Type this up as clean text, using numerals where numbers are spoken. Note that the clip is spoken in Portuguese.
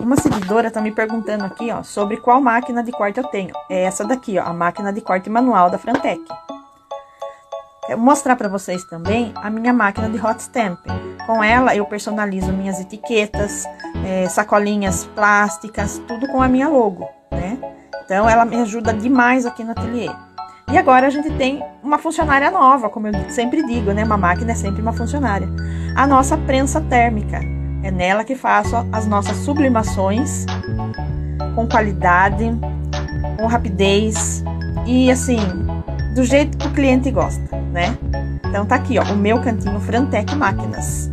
Uma seguidora tá me perguntando aqui, ó, sobre qual máquina de corte eu tenho. É essa daqui, ó, a máquina de corte manual da Frantec. Eu vou mostrar para vocês também a minha máquina de hot stamp. Com ela eu personalizo minhas etiquetas, sacolinhas plásticas, tudo com a minha logo, né? Então ela me ajuda demais aqui no ateliê. E agora a gente tem uma funcionária nova, como eu sempre digo, né? Uma máquina é sempre uma funcionária. A nossa prensa térmica. É nela que faço as nossas sublimações com qualidade, com rapidez e assim, do jeito que o cliente gosta, né? Então tá aqui, ó, o meu cantinho Frantec Máquinas.